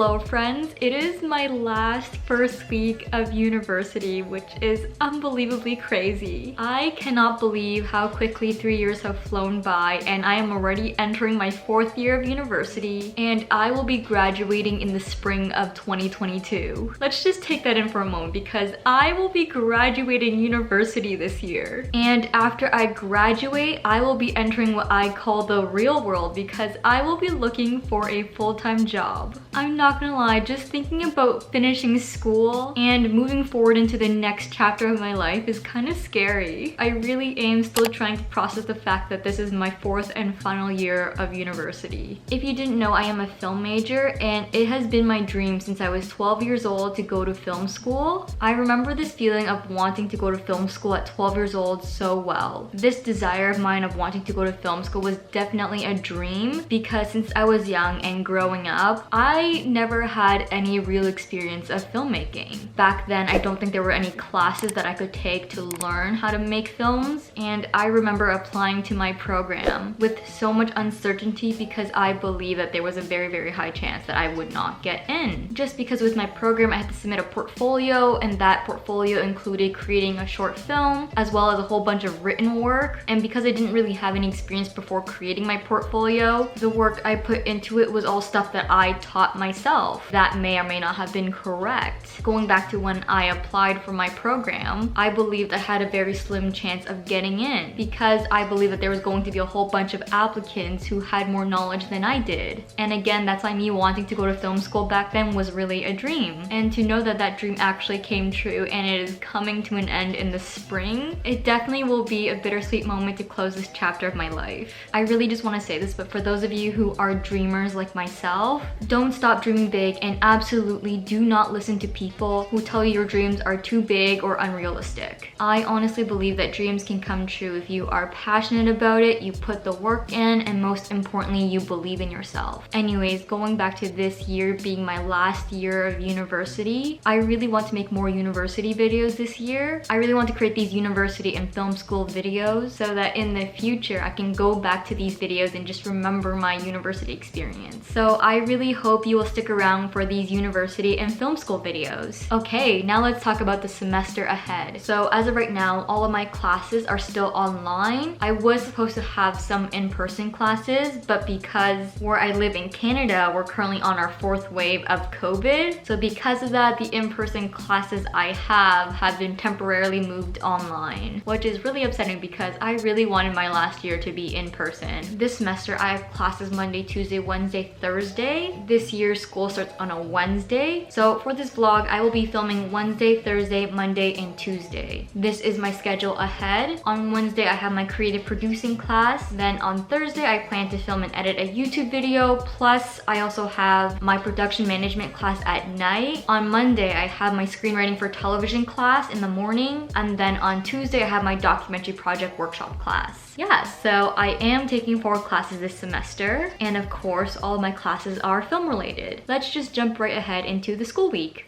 Hello friends, it is my last first week of university, which is unbelievably crazy. I cannot believe how quickly 3 years have flown by, and I am already entering my 4th year of university, and I will be graduating in the spring of 2022. Let's just take that in for a moment because I will be graduating university this year. And after I graduate, I will be entering what I call the real world because I will be looking for a full-time job. I'm not gonna lie, just thinking about finishing school and moving forward into the next chapter of my life is kind of scary. I really am still trying to process the fact that this is my 4th and final year of university. If you didn't know, I am a film major and it has been my dream since I was 12 years old to go to film school. I remember this feeling of wanting to go to film school at 12 years old so well. This desire of mine of wanting to go to film school was definitely a dream because since I was young and growing up, I never had any real experience of filmmaking. Back then, I don't think there were any classes that I could take to learn how to make films, and I remember applying to my program with so much uncertainty because I believed that there was a very, very high chance that I would not get in. Just because with my program, I had to submit a portfolio, and that portfolio included creating a short film as well as a whole bunch of written work. And because I didn't really have any experience before creating my portfolio, the work I put into it was all stuff that I taught myself that may or may not have been correct. Going back to when I applied for my program, I believed I had a very slim chance of getting in because I believed that there was going to be a whole bunch of applicants who had more knowledge than I did. And again, that's why me wanting to go to film school back then was really a dream. And to know that that dream actually came true and it is coming to an end in the spring, it definitely will be a bittersweet moment to close this chapter of my life. I really just want to say this, but for those of you who are dreamers like myself, don't stop dreaming big and absolutely do not listen to people who tell you your dreams are too big or unrealistic. I honestly believe that dreams can come true if you are passionate about it, you put the work in, and most importantly, you believe in yourself. Anyways, going back to this year being my last year of university, I really want to make more university videos this year. I really want to create these university and film school videos so that in the future I can go back to these videos and just remember my university experience. So I really hope you will stick around for these university and film school videos. Okay, now let's talk about the semester ahead. So as of right now, all of my classes are still online. I was supposed to have some in-person classes, but because where I live in Canada, we're currently on our 4th wave of COVID. So because of that, the in-person classes I have been temporarily moved online, which is really upsetting because I really wanted my last year to be in person. This semester, I have classes Monday, Tuesday, Wednesday, Thursday. This year, school starts on a Wednesday. So for this vlog, I will be filming Wednesday, Thursday, Monday, and Tuesday. This is my schedule ahead. On Wednesday, I have my creative producing class. Then on Thursday, I plan to film and edit a YouTube video. Plus, I also have my production management class at night. On Monday, I have my screenwriting for television class in the morning. And then on Tuesday, I have my documentary project workshop class. Yeah, so I am taking 4 classes this semester. And of course, all of my classes are film related. Let's just jump right ahead into the school week.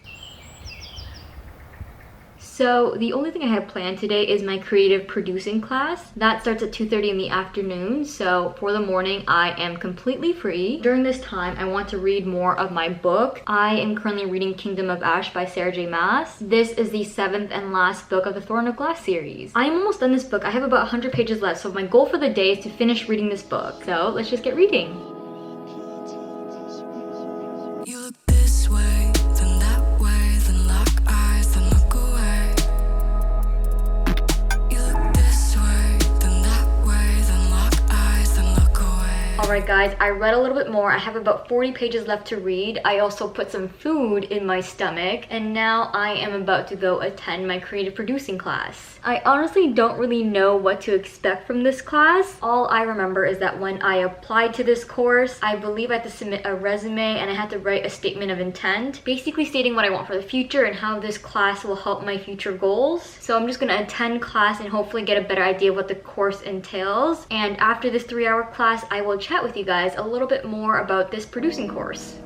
So the only thing I have planned today is my creative producing class. That starts at 2:30 in the afternoon, so for the morning I am completely free. During this time, I want to read more of my book. I am currently reading Kingdom of Ash by Sarah J. Maas. This is the 7th and last book of the Throne of Glass series. I am almost done this book. I have about 100 pages left, so my goal for the day is to finish reading this book. So let's just get reading. Alright guys, I read a little bit more. I have about 40 pages left to read. I also put some food in my stomach, and now I am about to go attend my creative producing class. I honestly don't really know what to expect from this class. All I remember is that when I applied to this course, I believe I had to submit a resume and I had to write a statement of intent, basically stating what I want for the future and how this class will help my future goals. So I'm just gonna attend class and hopefully get a better idea of what the course entails. And after this 3-hour class, I will chat with you guys a little bit more about this producing course.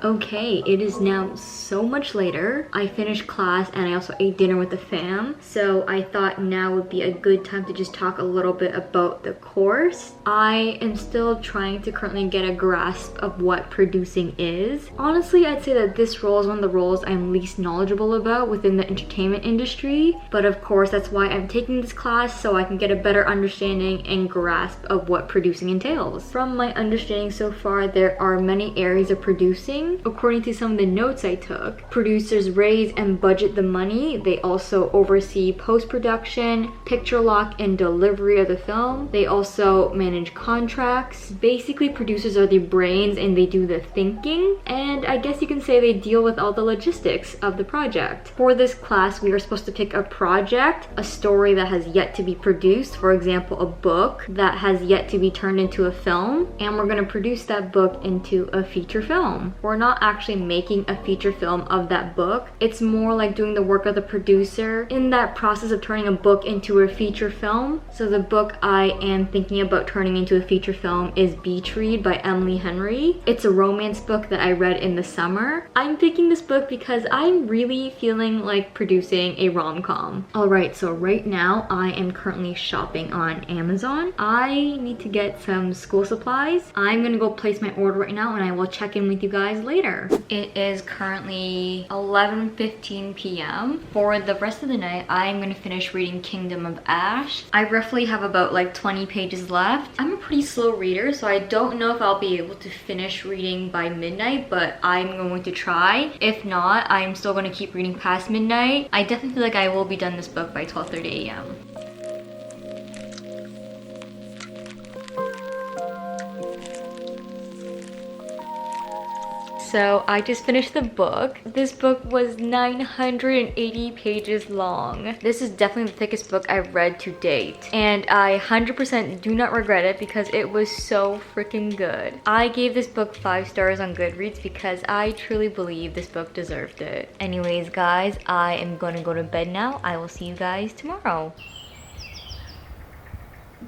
Okay, it is now so much later. I finished class and I also ate dinner with the fam. So I thought now would be a good time to just talk a little bit about the course. I am still trying to currently get a grasp of what producing is. Honestly, I'd say that this role is one of the roles I'm least knowledgeable about within the entertainment industry. But of course, that's why I'm taking this class, so I can get a better understanding and grasp of what producing entails. From my understanding so far, there are many areas of producing. According to some of the notes I took, producers raise and budget the money. They also oversee post-production, picture lock, and delivery of the film. They also manage contracts. Basically, producers are the brains and they do the thinking. And I guess you can say they deal with all the logistics of the project. For this class, we are supposed to pick a project, a story that has yet to be produced, for example, a book that has yet to be turned into a film, and we're going to produce that book into a feature film. We're not actually making a feature film of that book. It's more like doing the work of the producer in that process of turning a book into a feature film. So the book I am thinking about turning into a feature film is Beach Read by Emily Henry. It's a romance book that I read in the summer. I'm picking this book because I'm really feeling like producing a rom-com. Alright, so right now I am currently shopping on Amazon. I need to get some school supplies. I'm gonna go place my order right now and I will check in with you guys later. It is currently 11:15 p.m. For the rest of the night, I'm gonna finish reading Kingdom of Ash. I roughly have about like 20 pages left. I'm a pretty slow reader, so I don't know if I'll be able to finish reading by midnight, but I'm going to try. If not, I'm still gonna keep reading past midnight. I definitely feel like I will be done this book by 12:30 a.m. So I just finished the book. This book was 980 pages long. This is definitely the thickest book I've read to date. And I 100% do not regret it because it was so freaking good. I gave this book 5 stars on Goodreads because I truly believe this book deserved it. Anyways, guys, I am gonna go to bed now. I will see you guys tomorrow.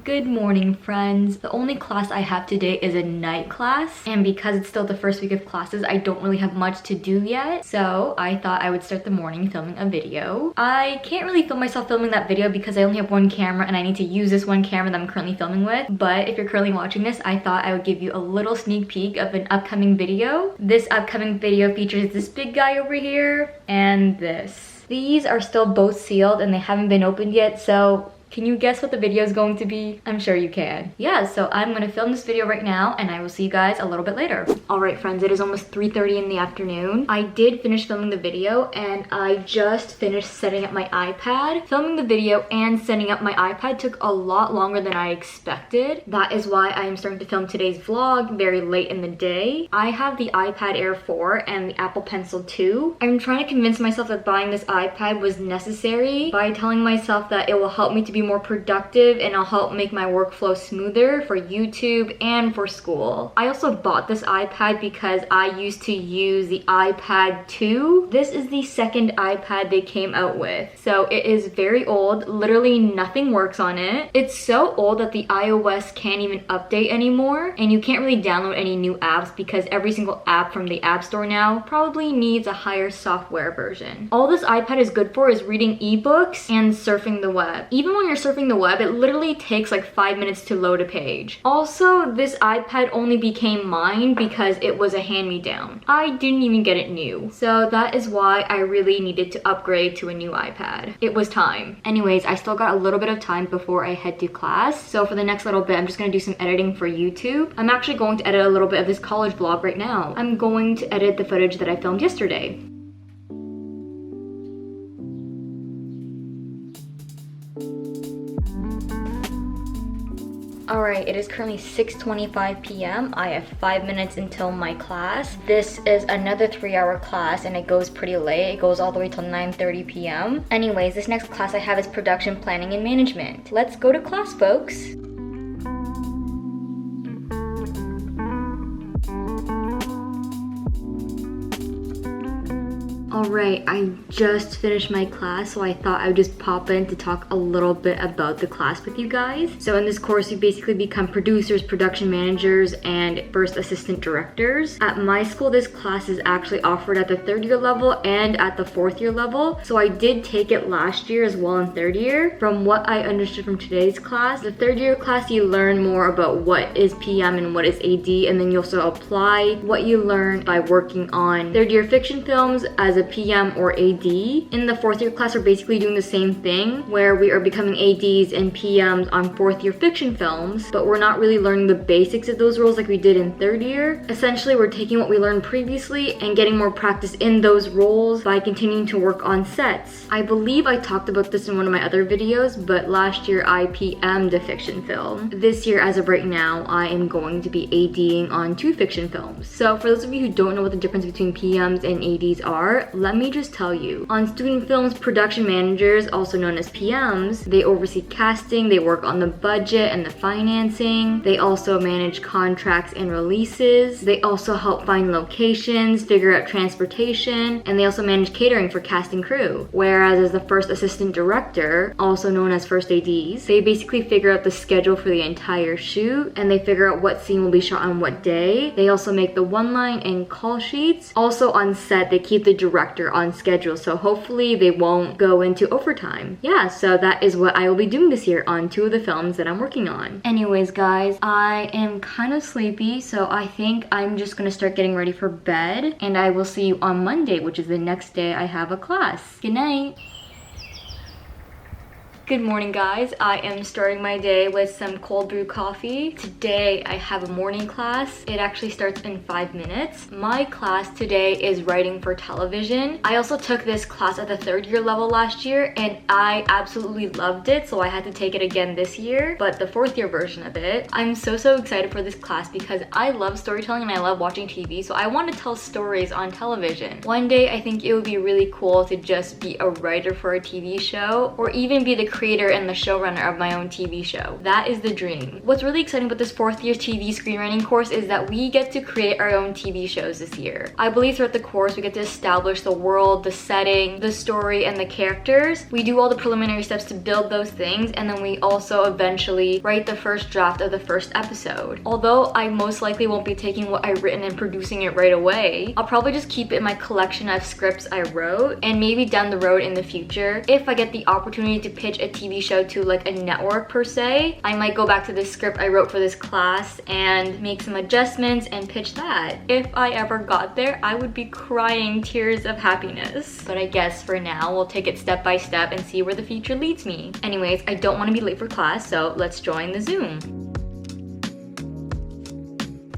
Good morning, friends. The only class I have today is a night class, and because it's still the first week of classes, I don't really have much to do yet, so I thought I would start the morning filming a video. I can't really film myself filming that video because I only have one camera and I need to use this one camera that I'm currently filming with, but if you're currently watching this, I thought I would give you a little sneak peek of an upcoming video. This upcoming video features this big guy over here and this. These are still both sealed and they haven't been opened yet, so can you guess what the video is going to be? I'm sure you can. Yeah, so I'm gonna film this video right now and I will see you guys a little bit later. All right, friends, it is almost 3:30 in the afternoon. I did finish filming the video and I just finished setting up my iPad. Filming the video and setting up my iPad took a lot longer than I expected. That is why I am starting to film today's vlog very late in the day. I have the iPad Air 4 and the Apple Pencil 2. I'm trying to convince myself that buying this iPad was necessary by telling myself that it will help me to be more productive and it'll help make my workflow smoother for YouTube and for school. I also bought this iPad because I used to use the iPad 2. This is the second iPad they came out with. So it is very old. Literally nothing works on it. It's so old that the iOS can't even update anymore, and you can't really download any new apps because every single app from the App Store now probably needs a higher software version. All this iPad is good for is reading ebooks and surfing the web. Even when you're surfing the web, it literally takes like 5 minutes to load a page. Also, this iPad only became mine because it was a hand-me-down. I didn't even get it new. So that is why I really needed to upgrade to a new iPad. It was time. Anyways, I still got a little bit of time before I head to class. So for the next little bit, I'm just gonna do some editing for YouTube. I'm actually going to edit a little bit of this college vlog right now. I'm going to edit the footage that I filmed yesterday. Alright, it is currently 6:25 p.m. I have 5 minutes until my class. This is another 3-hour class and it goes pretty late. It goes all the way till 9:30 p.m. Anyways, this next class I have is production planning and management. Let's go to class, folks. Alright, I just finished my class, so I thought I would just pop in to talk a little bit about the class with you guys. So in this course, you basically become producers, production managers, and first assistant directors. At my school, this class is actually offered at the 3rd year level and at the 4th year level. So I did take it last year as well in 3rd year. From what I understood from today's class, the 3rd year class, you learn more about what is PM and what is AD, and then you also apply what you learned by working on 3rd year fiction films as a PM or AD. In the 4th year class, we're basically doing the same thing where we are becoming ADs and PMs on 4th year fiction films, but we're not really learning the basics of those roles like we did in 3rd year. Essentially, we're taking what we learned previously and getting more practice in those roles by continuing to work on sets. I believe I talked about this in one of my other videos, but last year I PM'd a fiction film. This year, as of right now, I am going to be ADing on 2 fiction films. So for those of you who don't know what the difference between PMs and ADs are, let me just tell you. On student films, production managers, also known as PMs, they oversee casting, they work on the budget and the financing, they also manage contracts and releases, they also help find locations, figure out transportation, and they also manage catering for cast and crew. Whereas as the first assistant director, also known as first ADs, they basically figure out the schedule for the entire shoot, and they figure out what scene will be shot on what day. They also make the one-line and call sheets. Also on set, they keep the director on schedule, so hopefully they won't go into overtime. Yeah, so that is what I will be doing this year on 2 of the films that I'm working on. Anyways, guys, I am kind of sleepy, so I think I'm just gonna start getting ready for bed, and I will see you on Monday, which is the next day I have a class. Good night. Good morning, guys. I am starting my day with some cold brew coffee. Today I have a morning class. It actually starts in 5 minutes. My class today is writing for television. I also took this class at the 3rd year level last year and I absolutely loved it, so I had to take it again this year, but the 4th year version of it. I'm so excited for this class because I love storytelling and I love watching TV, so I want to tell stories on television. One day I think it would be really cool to just be a writer for a TV show, or even be the creator and the showrunner of my own TV show. That is the dream. What's really exciting about this 4th year TV screenwriting course is that we get to create our own TV shows this year. I believe throughout the course we get to establish the world, the setting, the story, and the characters. We do all the preliminary steps to build those things, and then we also eventually write the first draft of the first episode. Although I most likely won't be taking what I've written and producing it right away, I'll probably just keep it in my collection of scripts I wrote, and maybe down the road in the future, if I get the opportunity to pitch a TV show to like a network per se, I might go back to the script I wrote for this class and make some adjustments and pitch that. If I ever got there, I would be crying tears of happiness. But I guess for now, we'll take it step by step and see where the future leads me. Anyways, I don't want to be late for class, so let's join the Zoom.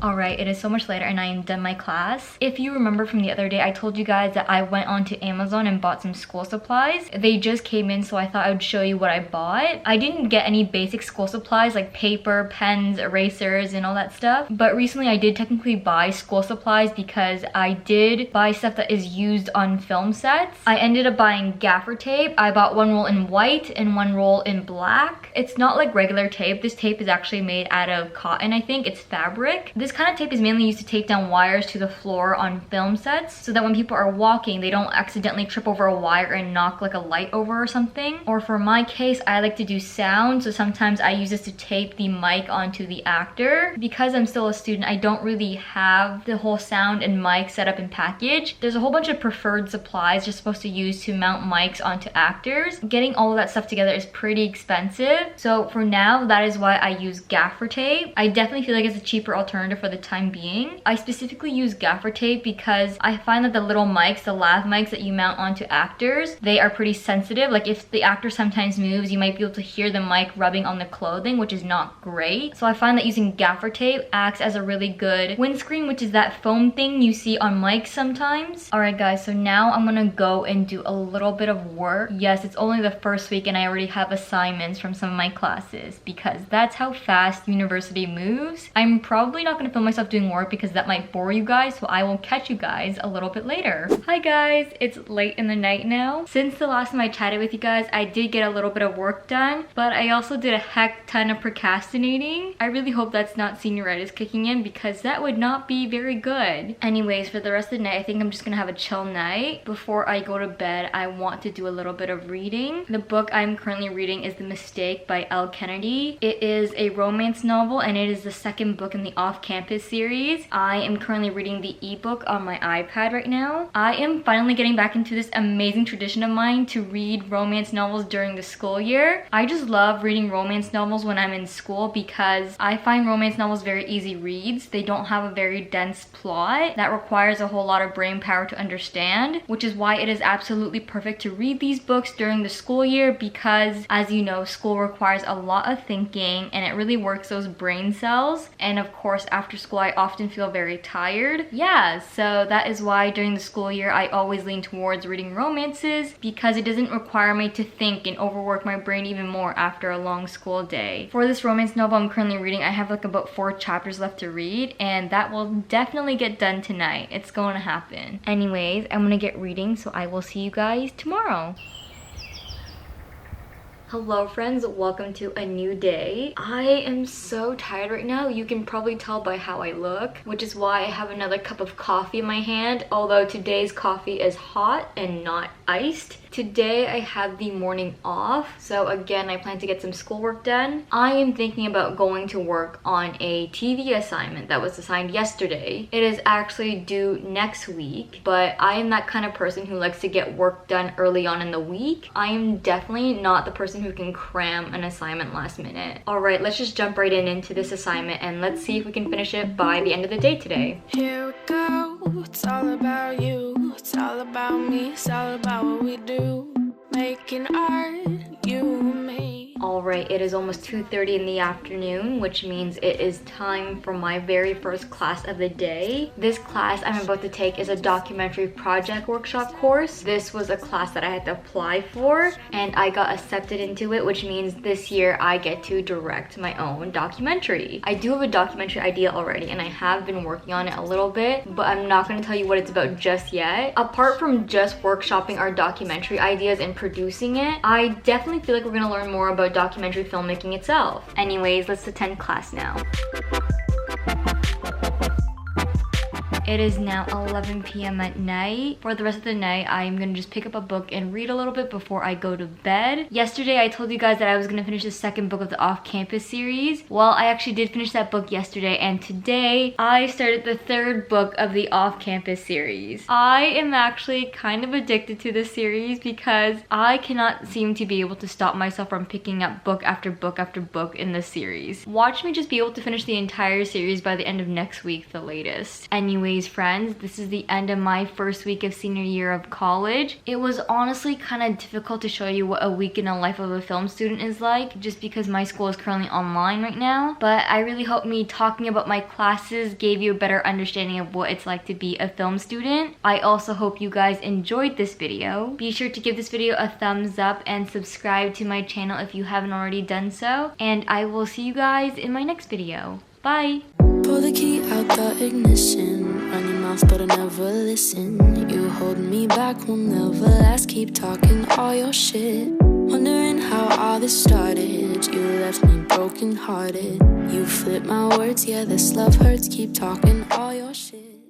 Alright, it is so much later and I am done my class. If you remember from the other day, I told you guys that I went onto Amazon and bought some school supplies. They just came in, so I thought I would show you what I bought. I didn't get any basic school supplies like paper, pens, erasers, and all that stuff. But recently I did technically buy school supplies because I did buy stuff that is used on film sets. I ended up buying gaffer tape. I bought 1 roll in white and 1 roll in black. It's not like regular tape. This tape is actually made out of cotton, I think. It's fabric. This kind of tape is mainly used to tape down wires to the floor on film sets so that when people are walking, they don't accidentally trip over a wire and knock like a light over or something. Or for my case, I like to do sound, so sometimes I use this to tape the mic onto the actor. Because I'm still a student, I don't really have the whole sound and mic set up and package. There's a whole bunch of preferred supplies you're supposed to use to mount mics onto actors. Getting all of that stuff together is pretty expensive. So for now, that is why I use gaffer tape. I definitely feel like it's a cheaper alternative for the time being. I specifically use gaffer tape because I find that the little mics, the lav mics that you mount onto actors, they are pretty sensitive. Like if the actor sometimes moves, you might be able to hear the mic rubbing on the clothing, which is not great. So I find that using gaffer tape acts as a really good windscreen, which is that foam thing you see on mics sometimes. Alright guys, so now I'm gonna go and do a little bit of work. Yes, it's only the first week and I already have assignments from some of my classes because that's how fast university moves. I'm probably not gonna gonna film myself doing work because that might bore you guys, so I will catch you guys a little bit later. Hi guys, it's late in the night now. Since the last time I chatted with you guys, I did get a little bit of work done, but I also did a heck ton of procrastinating. I really hope that's not senioritis kicking in because that would not be very good. Anyways, for the rest of the night, I think I'm just gonna have a chill night. Before I go to bed, I want to do a little bit of reading. The book I'm currently reading is The Mistake by L. Kennedy. It is a romance novel and it is the second book in the Off-Campus series. I am currently reading the ebook on my iPad right now. I am finally getting back into this amazing tradition of mine to read romance novels during the school year. I just love reading romance novels when I'm in school because I find romance novels very easy reads. They don't have a very dense plot that requires a whole lot of brain power to understand, which is why it is absolutely perfect to read these books during the school year because, as you know, school requires a lot of thinking and it really works those brain cells. And of course, after school, I often feel very tired. Yeah, so that is why during the school year, I always lean towards reading romances because it doesn't require me to think and overwork my brain even more after a long school day. For this romance novel I'm currently reading, I have like about 4 chapters left to read and that will definitely get done tonight. It's going to happen. Anyways, I'm gonna get reading, so I will see you guys tomorrow. Hello friends, welcome to a new day. I am so tired right now. You can probably tell by how I look, which is why I have another cup of coffee in my hand, although today's coffee is hot and not iced. Today I have the morning off, so again I plan to get some schoolwork done. I am thinking about going to work on a TV assignment that was assigned yesterday. It is actually due next week, but I am that kind of person who likes to get work done early on in the week. I am definitely not the person who can cram an assignment last minute. Alright, let's just jump right into this assignment and let's see if we can finish it by the end of the day today. Here we go, it's all about you, it's all about me, it's all about what we do. Making art, you and me. Alright, it is almost 2:30 in the afternoon, which means it is time for my very first class of the day. This class I'm about to take is a documentary project workshop course. This was a class that I had to apply for and I got accepted into it, which means this year I get to direct my own documentary. I do have a documentary idea already and I have been working on it a little bit, but I'm not going to tell you what it's about just yet. Apart from just workshopping our documentary ideas and producing it, I definitely feel like we're going to learn more about documentary filmmaking itself. Anyways, let's attend class now. It is now 11 p.m. at night. For the rest of the night, I'm gonna just pick up a book and read a little bit before I go to bed. Yesterday, I told you guys that I was gonna finish the second book of the Off-Campus series. Well, I actually did finish that book yesterday, and today, I started the third book of the Off-Campus series. I am actually kind of addicted to this series because I cannot seem to be able to stop myself from picking up book after book after book in this series. Watch me just be able to finish the entire series by the end of next week, the latest. Anyways, friends, this is the end of my first week of senior year of college. It was honestly kind of difficult to show you what a week in the life of a film student is like, just because my school is currently online right now. But I really hope me talking about my classes gave you a better understanding of what it's like to be a film student. I also hope you guys enjoyed this video. Be sure to give this video a thumbs up and subscribe to my channel if you haven't already done so. And I will see you guys in my next video. Bye! Pull the key out the ignition. Run your mouth but I never listen. You hold me back, will never last. Keep talking all your shit. Wondering how all this started. You left me broken hearted. You flip my words, yeah, this love hurts. Keep talking all your shit.